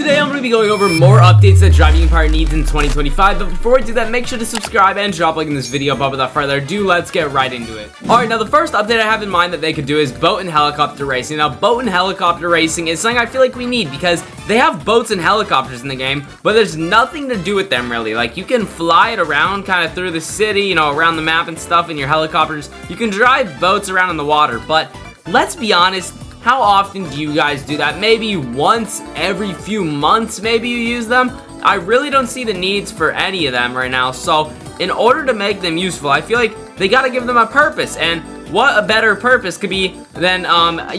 Today I'm going to be going over more updates that driving car needs in 2025, but before we do that, make sure to subscribe and drop a like in this video. But without further ado, let's get right into it. Alright, now the first update I have in mind that they could do is boat and helicopter racing. Now, boat and helicopter racing is something I feel like we need because they have boats and helicopters in the game, but there's nothing to do with them really. Like, you can fly it around kind of through the city, you know, around the map and stuff in your helicopters. You can drive boats around in the water, but let's be honest, how often do you guys do that? Maybe once every few months, maybe you use them? I really don't see the needs for any of them right now, so in order to make them useful, I feel like they gotta give them a purpose, and what a better purpose could be than,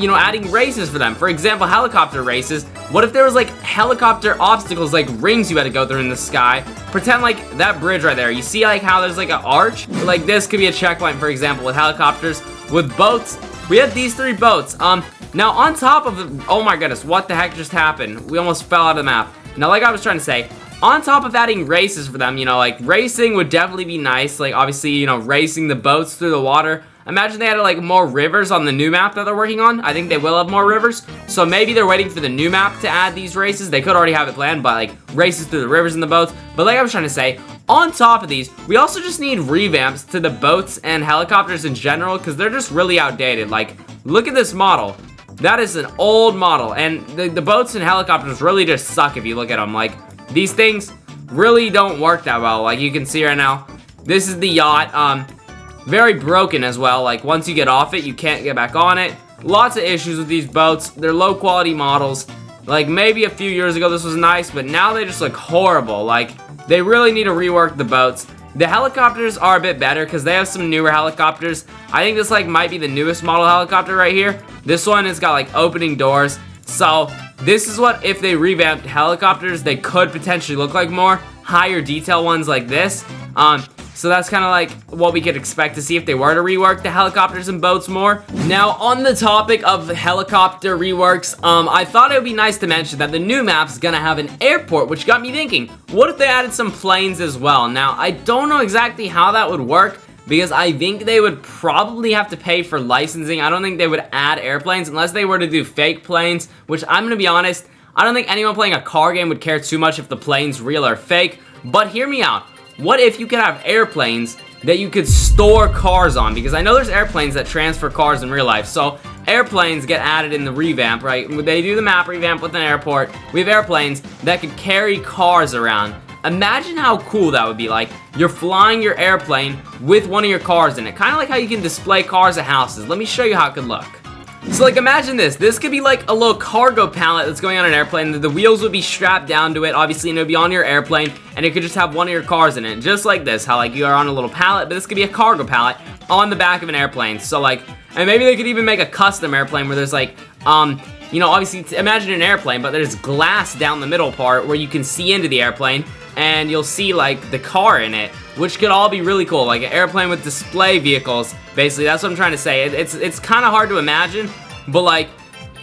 you know, adding races for them. For example, helicopter races. What if there was, like, helicopter obstacles, like rings you had to go through in the sky? Pretend, like, that bridge right there. You see, like, how there's, like, an arch? Like, this could be a checkpoint, for example, with helicopters. With boats, we have these three boats. Now, on top of the... Oh, my goodness. What the heck just happened? We almost fell out of the map. Now, like I was trying to say, on top of adding races for them, you know, like, racing would definitely be nice. Like, obviously, you know, racing the boats through the water. Imagine they had, like, more rivers on the new map that they're working on. I think they will have more rivers. So, maybe they're waiting for the new map to add these races. They could already have it planned, but, like, races through the rivers and the boats. But, like I was trying to say, on top of these, we also just need revamps to the boats and helicopters in general, because they're just really outdated. Like, look at this model. That is an old model, and the boats and helicopters really just suck if you look at them. Like, these things really don't work that well. Like, you can see right now, this is the yacht. Very broken as well. Like, once you get off it, you can't get back on it. Lots of issues with these boats. They're low quality models. Like, maybe a few years ago this was nice, but now they just look horrible. Like, they really need to rework the boats. The helicopters are a bit better because they have some newer helicopters. I think this, like, might be the newest model helicopter right here. This one has got, like, opening doors. So, this is what, if they revamped helicopters, they could potentially look like more higher detail ones like this. So that's kind of like what we could expect to see if they were to rework the helicopters and boats more. Now, on the topic of helicopter reworks, I thought it would be nice to mention that the new map's gonna have an airport, which got me thinking, what if they added some planes as well? Now, I don't know exactly how that would work, because I think they would probably have to pay for licensing. I don't think they would add airplanes unless they were to do fake planes, which I'm gonna be honest, I don't think anyone playing a car game would care too much if the plane's real or fake. But hear me out. What if you could have airplanes that you could store cars on? Because I know there's airplanes that transfer cars in real life. So airplanes get added in the revamp, right? They do the map revamp with an airport. We have airplanes that could carry cars around. Imagine how cool that would be. Like, you're flying your airplane with one of your cars in it. Kind of like how you can display cars at houses. Let me show you how it could look. So, like, imagine this. This could be like a little cargo pallet that's going on an airplane. The wheels would be strapped down to it, obviously, and it would be on your airplane, and it could just have one of your cars in it. Just like this, how, like, you are on a little pallet, but this could be a cargo pallet on the back of an airplane. So, like, and maybe they could even make a custom airplane where there's, like, you know, obviously, imagine an airplane, but there's glass down the middle part where you can see into the airplane, and you'll see, like, the car in it, which could all be really cool, like an airplane with display vehicles. Basically, that's what I'm trying to say. It's kind of hard to imagine, but, like,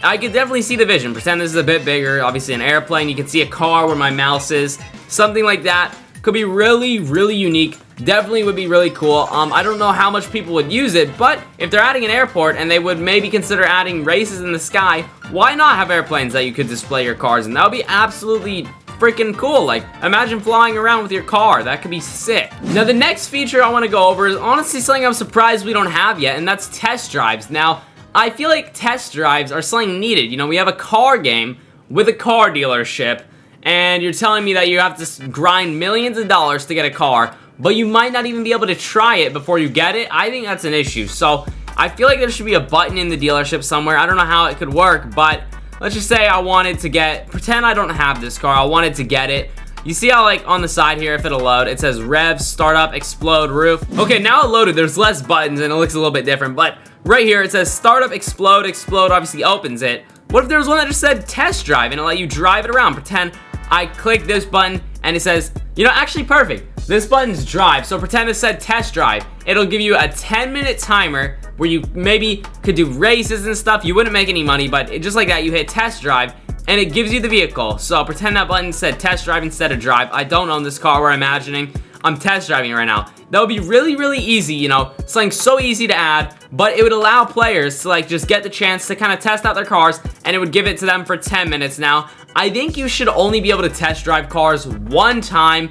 I could definitely see the vision. Pretend this is a bit bigger, obviously an airplane. You can see a car where my mouse is. Something like that could be really, really unique. Definitely would be really cool. I don't know how much people would use it, but if they're adding an airport and they would maybe consider adding races in the sky, why not have airplanes that you could display your cars in? That would be absolutely freaking cool. Like, imagine flying around with your car. That could be sick. Now, the next feature I want to go over is honestly something I'm surprised we don't have yet, and that's test drives. Now, I feel like test drives are something needed. You know, we have a car game with a car dealership, and you're telling me that you have to grind millions of dollars to get a car, but you might not even be able to try it before you get it. I think that's an issue. So, I feel like there should be a button in the dealership somewhere. I don't know how it could work, but let's just say I wanted to pretend I don't have this car, I wanted to get it. You see how, like, on the side here, if it'll load, it says rev, startup, explode, roof. Okay, now it loaded, there's less buttons and it looks a little bit different, but right here it says startup, explode, obviously opens it. What if there was one that just said test drive and it'll let you drive it around? Pretend I click this button and it says, you know, actually perfect. This button's drive, so pretend it said test drive. It'll give you a 10-minute timer where you maybe could do races and stuff. You wouldn't make any money, but just like that, you hit test drive and it gives you the vehicle. So pretend that button said test drive instead of drive. I don't own this car we're imagining. I'm test driving right now. That would be really, really easy, you know, something so easy to add, but it would allow players to like just get the chance to kind of test out their cars, and it would give it to them for 10 minutes. Now, I think you should only be able to test drive cars one time,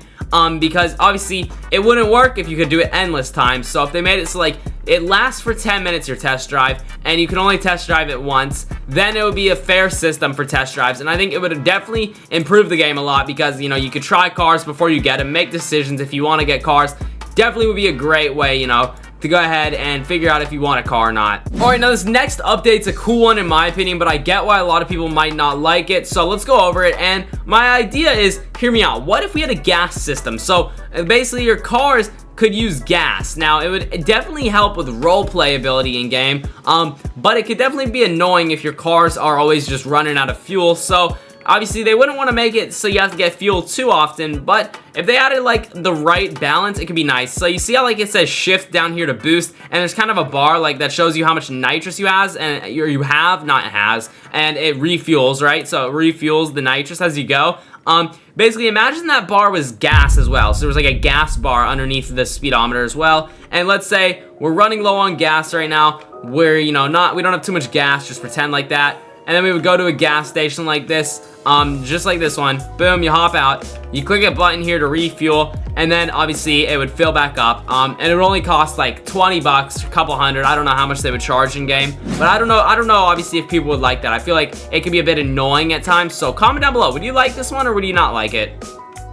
because obviously it wouldn't work if you could do it endless times. So if they made it so like it lasts for 10 minutes your test drive, and you can only test drive it once, then it would be a fair system for test drives. And I think it would definitely improve the game a lot, because you know, you could try cars before you get them, make decisions if you want to get cars. Definitely would be a great way, you know, to go ahead and figure out if you want a car or not. Alright, now this next update's a cool one in my opinion, but I get why a lot of people might not like it, so let's go over it. And my idea is, hear me out, what if we had a gas system? So basically your cars could use gas. Now, it would definitely help with role playability in game, but it could definitely be annoying if your cars are always just running out of fuel. So obviously they wouldn't want to make it so you have to get fuel too often, but if they added like the right balance, it could be nice. So you see how like it says shift down here to boost, and there's kind of a bar like that shows you how much nitrous you have, and and it refuels, right? So it refuels the nitrous as you go. Basically imagine that bar was gas as well, so there was like a gas bar underneath the speedometer as well. And let's say we're running low on gas right now, where you know, we don't have too much gas, just pretend like that. And then we would go to a gas station like this, just like this one. Boom, you hop out, you click a button here to refuel, and then obviously it would fill back up, and it would only cost like 20 bucks, a couple hundred. I don't know how much they would charge in game, but I don't know obviously if people would like that. I feel like it could be a bit annoying at times, so comment down below, would you like this one or would you not like it?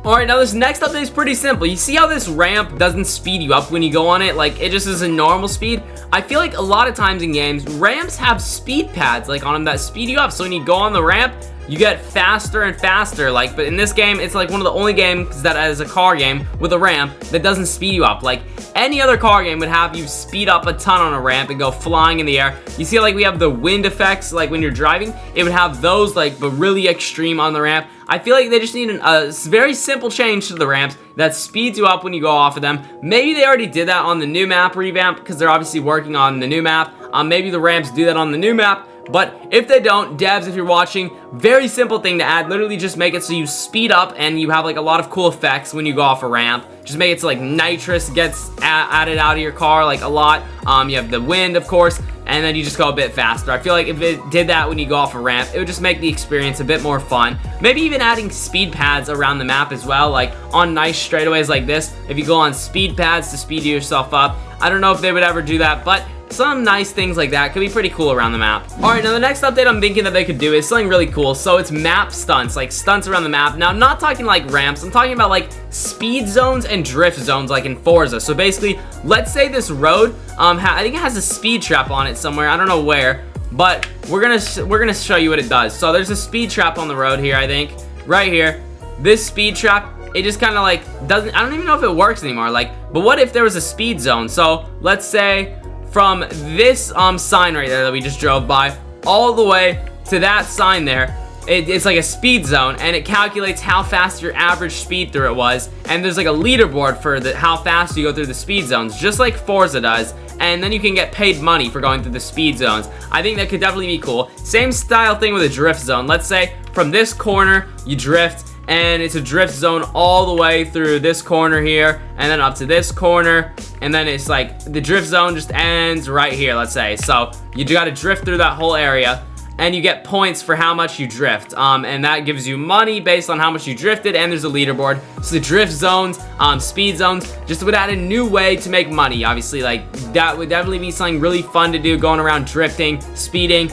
Alright, now this next update is pretty simple. You see how this ramp doesn't speed you up when you go on it? Like, it just is a normal speed. I feel like a lot of times in games, ramps have speed pads like on them that speed you up. So when you go on the ramp, you get faster and faster. Like, but in this game, it's like one of the only games that is a car game with a ramp that doesn't speed you up. Like, any other car game would have you speed up a ton on a ramp and go flying in the air. You see like we have the wind effects, like when you're driving, it would have those like, but really extreme on the ramp. I feel like they just need a very simple change to the ramps that speeds you up when you go off of them. Maybe they already did that on the new map revamp, because they're obviously working on the new map. Maybe the ramps do that on the new map. But if they don't, devs, if you're watching, very simple thing to add. Literally just make it so you speed up and you have like a lot of cool effects when you go off a ramp. Just make it so like nitrous gets added out of your car like a lot. You have the wind, of course, and then you just go a bit faster. I feel like if it did that when you go off a ramp, it would just make the experience a bit more fun. Maybe even adding speed pads around the map as well, like on nice straightaways like this. If you go on speed pads to speed yourself up. I don't know if they would ever do that, but some nice things like that could be pretty cool around the map. Alright, now the next update I'm thinking that they could do is something really cool. So it's map stunts, like stunts around the map. Now, I'm not talking like ramps, I'm talking about like speed zones and drift zones like in Forza. So basically, let's say this road, I think it has a speed trap on it somewhere, I don't know where, but we're gonna show you what it does. So there's a speed trap on the road here, I think, right here. This speed trap, it just kind of like doesn't, I don't even know if it works anymore, like, but what if there was a speed zone? So let's say from this sign right there that we just drove by all the way to that sign there, it's like a speed zone, and it calculates how fast your average speed through it was, and there's like a leaderboard for how fast you go through the speed zones, just like Forza does, and then you can get paid money for going through the speed zones. I think that could definitely be cool. Same style thing with a drift zone. Let's say from this corner you drift, and it's a drift zone all the way through this corner here, and then up to this corner, and then it's like the drift zone just ends right here, let's say. So you gotta drift through that whole area, and you get points for how much you drift, and that gives you money based on how much you drifted, and there's a leaderboard. So the drift zones, speed zones, just would add a new way to make money. Obviously, like, that would definitely be something really fun to do, going around drifting, speeding.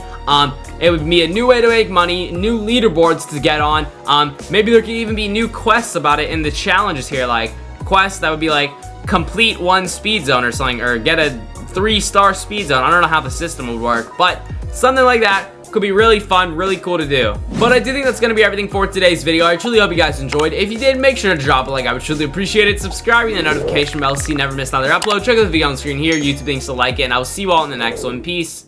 It would be a new way to make money, new leaderboards to get on. Maybe there could even be new quests about it in the challenges here, like quests that would be like complete one speed zone or something, or get a 3-star speed zone. I don't know how the system would work, but something like that could be really fun, really cool to do. But I do think that's going to be everything for today's video. I truly hope you guys enjoyed. If you did, make sure to drop a like. I would truly appreciate it. Subscribing, the notification bell so you never miss another upload. Check out the video on the screen here. YouTube thinks to like it, and I will see you all in the next one. Peace.